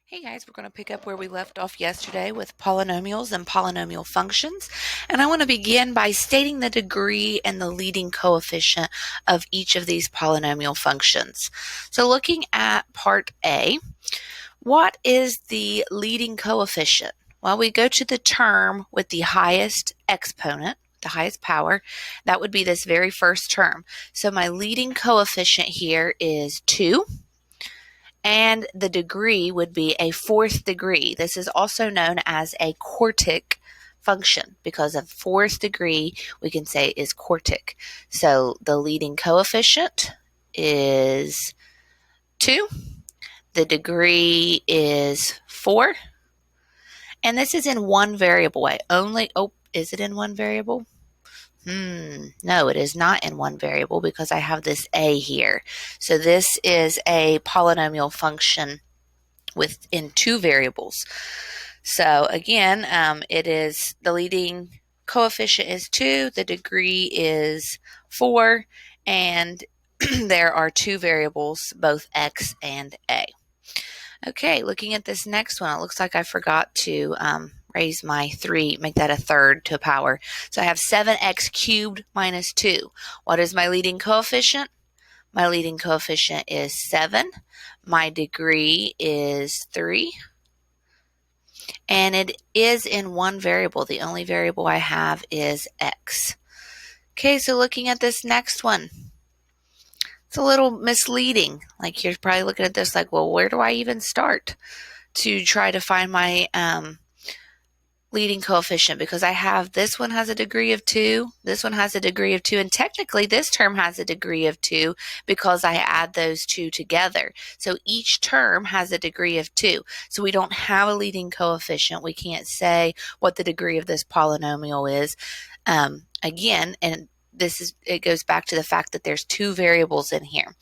Hey guys, we're going to pick up where we left off yesterday with polynomials and polynomial functions. And I want to begin by stating the degree and the leading coefficient of each of these polynomial functions. So looking at part A, what is the leading coefficient? Well, we go to the term with the highest exponent, the highest power. That would be this very first term. So my leading coefficient here is 2. And the degree would be a fourth degree. This is also known as a quartic function because a fourth degree we can say is quartic. So the leading coefficient is 2. The degree is 4. And this is in one variable way. Is it in one variable? No, it is not in one variable because I have this a here. So this is a polynomial function within two variables. So again, it is the leading coefficient is 2, the degree is 4, and there are two variables, both x and a. Okay, looking at this next one, it looks like I forgot to raise my 3, make that a third to a power. So I have 7x cubed minus 2. What is my leading coefficient? My leading coefficient is 7. My degree is 3. And it is in one variable. The only variable I have is x. Okay, so looking at this next one, it's a little misleading. Like you're probably looking at this like, well, where do I even start to try to find my leading coefficient? Because I have this one has a degree of 2, this one has a degree of 2, and technically this term has a degree of 2 because I add those two together. So each term has a degree of 2. So we don't have a leading coefficient. We can't say what the degree of this polynomial is. Again, and it goes back to the fact that there's two variables in here.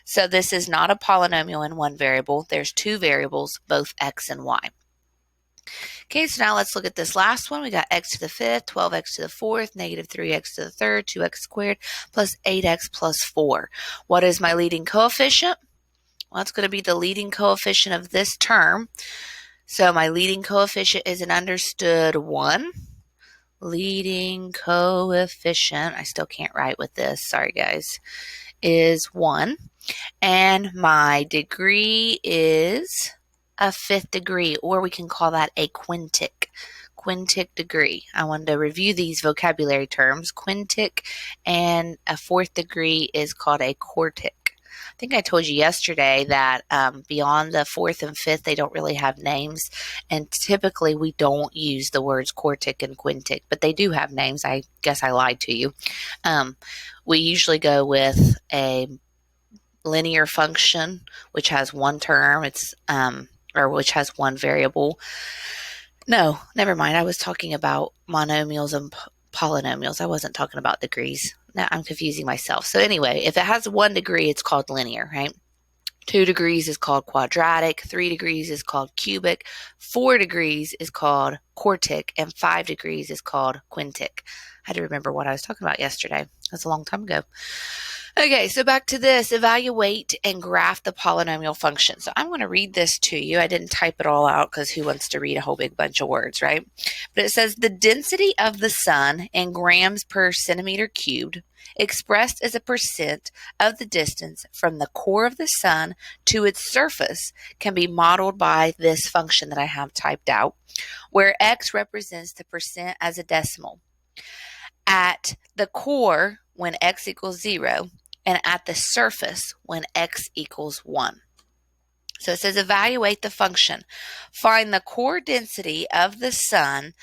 So this is not a polynomial in one variable. There's two variables, both x and y. Okay, so now let's look at this last one. We got x to the 5th, 12x to the 4th, negative 3x to the 3rd, 2x squared, plus 8x plus 4. What is my leading coefficient? Well, it's going to be the leading coefficient of this term. So my leading coefficient is an understood 1. Leading coefficient, I still can't write with this, sorry guys, is 1. And my degree is a 5th degree, or we can call that a quintic degree. I wanted to review these vocabulary terms. Quintic and a 4th degree is called a quartic. I think I told you yesterday that beyond the 4th and 5th, they don't really have names, and typically we don't use the words quartic and quintic, but they do have names. I guess I lied to you. We usually go with a linear function, which has one term. Or which has one variable. No, never mind. I was talking about monomials and polynomials. I wasn't talking about degrees. Now I'm confusing myself. So anyway, if it has 1 degree, it's called linear, right? 2 degrees is called quadratic. 3 degrees is called cubic. 4 degrees is called quartic. And 5 degrees is called quintic. I had to remember what I was talking about yesterday. That's a long time ago. Okay, so back to this, evaluate and graph the polynomial function. So I'm going to read this to you. I didn't type it all out because who wants to read a whole big bunch of words, right? But it says the density of the sun in grams per centimeter cubed expressed as a percent of the distance from the core of the sun to its surface can be modeled by this function that I have typed out, where x represents the percent as a decimal. At the core, when x equals 0, and at the surface when x equals 1. So it says evaluate the function. Find the core density of the sun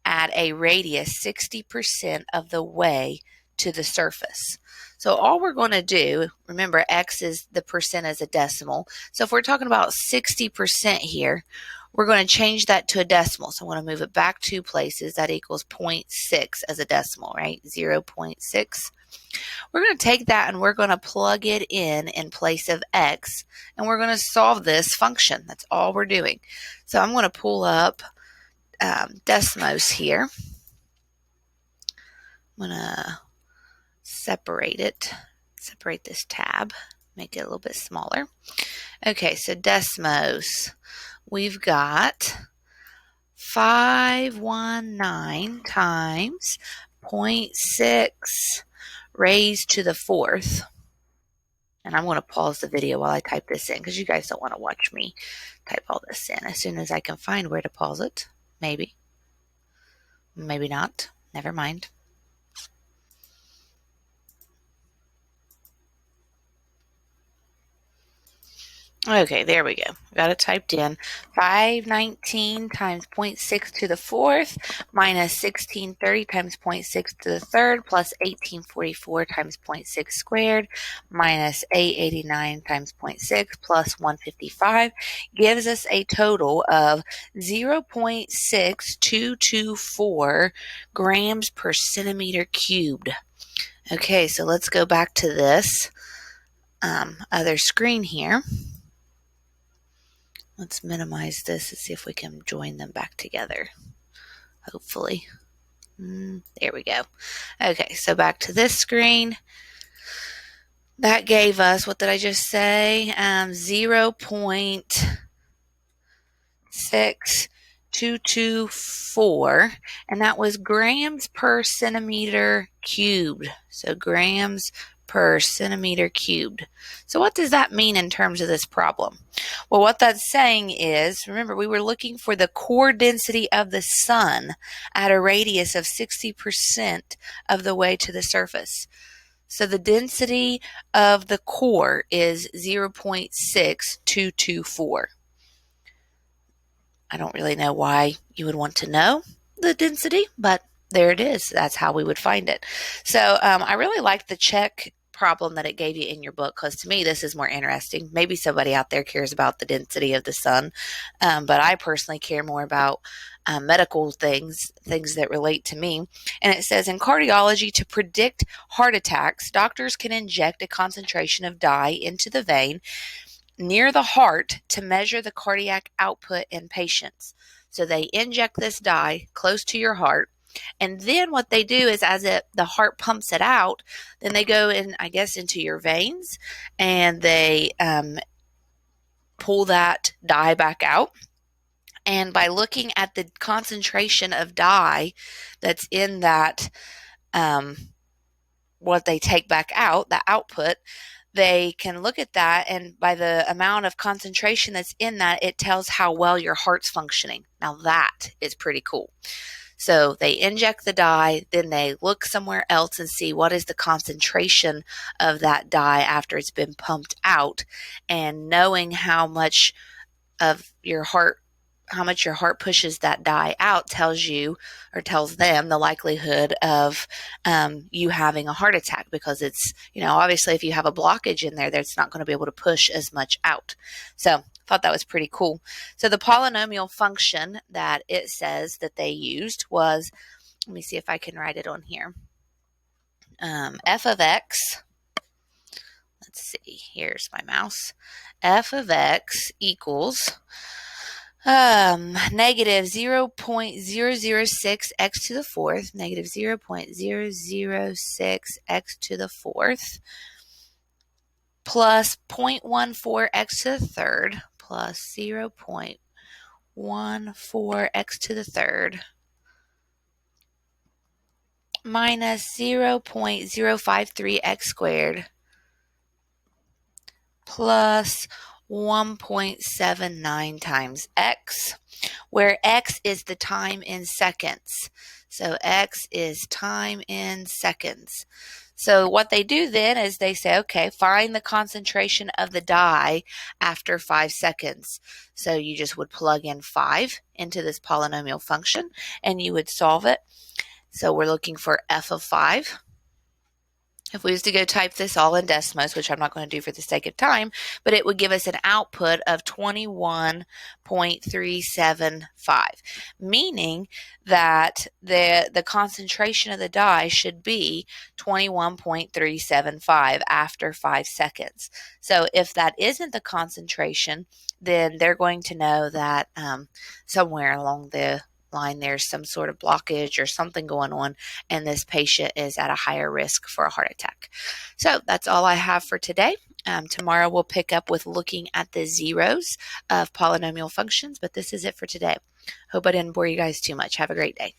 at a radius 60% of the way to the surface. So all we're going to do, remember x is the percent as a decimal. So if we're talking about 60% here, we're going to change that to a decimal. So I want to move it back 2 places. That equals 0.6 as a decimal, right? 0.6. We're going to take that and we're going to plug it in place of x, and we're going to solve this function. That's all we're doing. So I'm going to pull up Desmos here. I'm going to separate this tab, make it a little bit smaller. Okay, so Desmos, we've got 519 times 0.6 raised to the fourth. And I'm going to pause the video while I type this in because you guys don't want to watch me type all this in. As soon as I can find where to pause it, maybe. Maybe not. Never mind. Okay, there we go. Got it typed in. 519 times 0.6 to the fourth minus 1630 times 0.6 to the third plus 1844 times 0.6 squared minus 889 times 0.6 plus 155 gives us a total of 0.6224 grams per centimeter cubed. Okay, so let's go back to this other screen here. Let's minimize this and see if we can join them back together, hopefully. There we go. Okay, so back to this screen. That gave us, what did I just say? 0.6224, and that was grams per centimeter cubed. So grams per centimeter cubed. So what does that mean in terms of this problem? Well, what that's saying is, remember, we were looking for the core density of the sun at a radius of 60% of the way to the surface. So the density of the core is 0.6224. I don't really know why you would want to know the density, but there it is. That's how we would find it. So I really like the check problem that it gave you in your book, because to me this is more interesting. Maybe somebody out there cares about the density of the sun, but I personally care more about medical things that relate to me. And it says, in cardiology, to predict heart attacks, doctors can inject a concentration of dye into the vein near the heart to measure the cardiac output in patients. So they inject this dye close to your heart, and then what they do is, as the heart pumps it out, then they go in, I guess, into your veins, and they pull that dye back out. And by looking at the concentration of dye that's in that, what they take back out, the output, they can look at that, and by the amount of concentration that's in that, it tells how well your heart's functioning. Now that is pretty cool. So they inject the dye, then they look somewhere else and see what is the concentration of that dye after it's been pumped out, and knowing how much your heart pushes that dye out tells you, or tells them, the likelihood of you having a heart attack, because it's, obviously if you have a blockage in there, that's not going to be able to push as much out. So I thought that was pretty cool. So the polynomial function that it says that they used was, let me see if I can write it on here, f of x, let's see, here's my mouse, f of x equals negative 0.006 x to the fourth, negative 0.006 x to the fourth, plus 0.14 x to the third, plus 0.14 x to the third, minus 0.053 x squared, plus 1.79 times x, where x is the time in seconds. So x is time in seconds. So what they do then is they say, okay, find the concentration of the dye after 5 seconds. So you just would plug in 5 into this polynomial function and you would solve it. So we're looking for f of 5. If we was to go type this all in Desmos, which I'm not going to do for the sake of time, but it would give us an output of 21.375, meaning that the concentration of the dye should be 21.375 after 5 seconds. So if that isn't the concentration, then they're going to know that somewhere along the line there's some sort of blockage or something going on, and this patient is at a higher risk for a heart attack. So that's all I have for today. Tomorrow we'll pick up with looking at the zeros of polynomial functions, but this is it for today. Hope I didn't bore you guys too much. Have a great day.